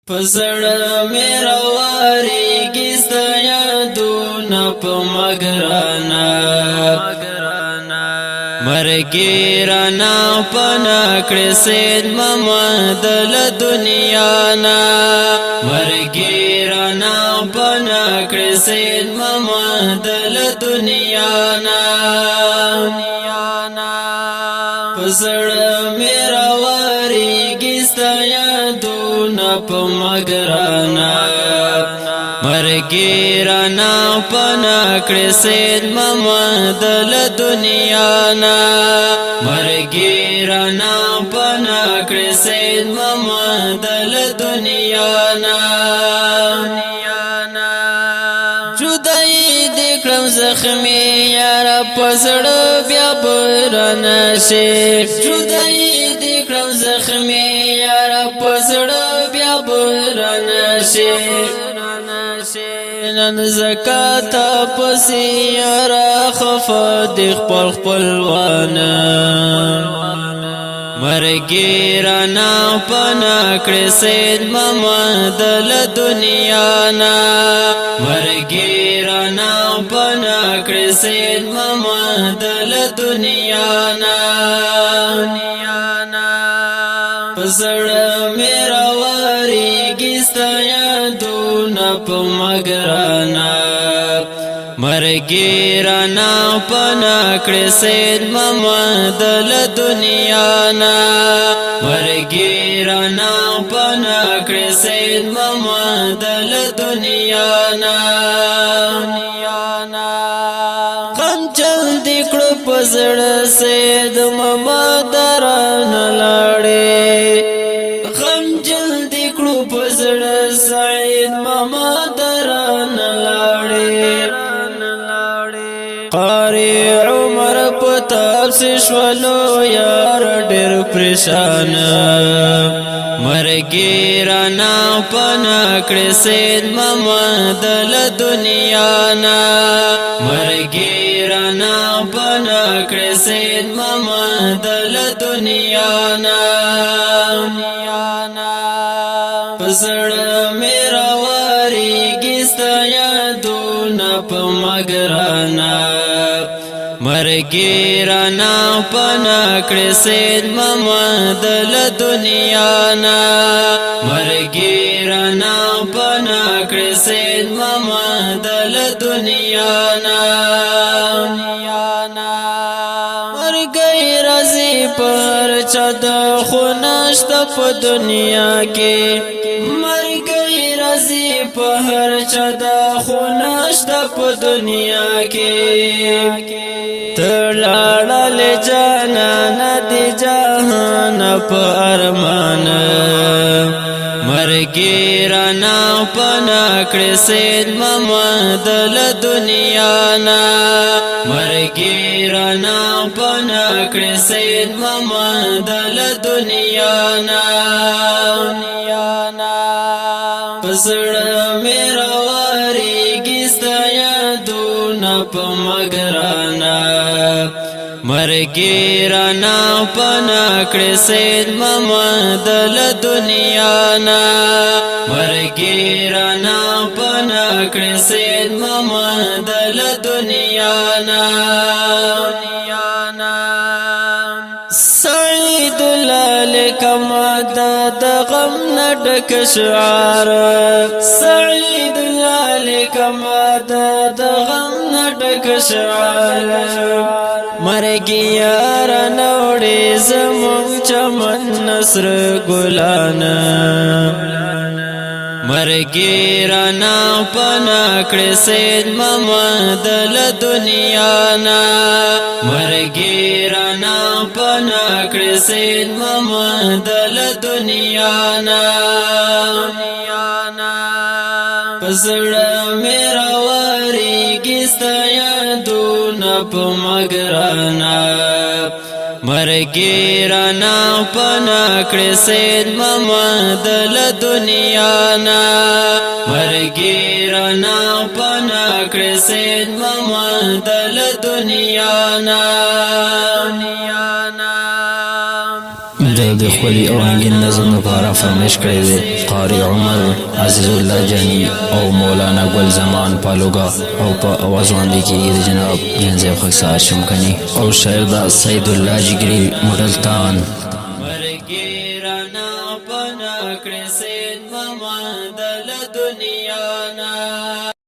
پزړه مې راوارېږي ستا یادونه په مګرانا مرګي رانا پنا کړې سید محمد له دنیا نا مرګي رانا پنا کړې سید محمد له دنیا نا پزړه مې راوارېږي ستا یادونه په مګرانا مرګي رانا پنا کړې سید محمد له دنیا نا مرګي رانا پنا کړې سید محمد له دنیا نا جدای دې کړم زخمي یار پزړه بیا برنا شي جدای دې کړم زخمي یار پزړه بیا برنا شي نن زکات پسی را خفا د خپل خپلوانا مرګي رانا پنا کړې سید محمد له دنیا نا مرګي رانا پنا کړې سید محمد له دنیا نا پزړه مې راوارېږي ستا یادونه په مګرانا مرګي رانا پنا کړې سید محمد له دنیا نا مرګي رانا پنا کړې سید محمد له دنیا نا غم چل دې کړو پزړه سید محمد رانه لاړې غم چل دې کړو پزړه سید محمد رانه لاړې قاری عمر پتاب سے شولو یار ډېر پریشان مرګي رانا پنا کړې سید محمد له دنیا نا مرګي رانا پنا کړې سید محمد له دنیا نا پزړه مې راوارېږي ستا یادونه په مګرانا مرګي رانا پنا کړې سید محمد له دنیا نا مرګي رانا پنا کړې سید محمد له دنیا نا مرګي راځي پر چا د خوناشت په دنیا کې مرګي راځي په هر چا د خوناشت په دنیا کې تلاړل جانان دي جهان په ارمان مرګي رانا پنا کړې سید محمد له دنیا نا مرګي رانا پنا کړې سید محمد له دنیا نا پزړه مې راوارېږي ستا یادونه په مګرانا مرګي رانا پنا کړې سید محمد له دنیا نا مرګي رانا پنا کړې سید محمد له دنیا نا سعید لکما د غم نډک شعار سعید لکما د غم نډک شعار مرګي یار نوړې زمون چمن نصر ګلانا مرګي رانا پنا کړې سید محمد له دنیا نا مرګي رانا پنا کړې سید محمد له دنیا نا پزړه مې راوارېږي ستا یادونه په مګرانا مرګي رانا پنا کړې سید محمد له دنیا نا مرګي رانا پنا کړې سید محمد له دنیا نا ښکلي او رنګین نظم لپاره فرمایش کړی دی. قاری عمر عزیز الله جانی او مولانا گل زمان پالوگا او په اواز باندې کېږي د جناب جنزیب خاکسار شمکني او شاعر دا سید الله جګري مډلتان. مرګي رانا پنا کړې سید محمد له دنیا نه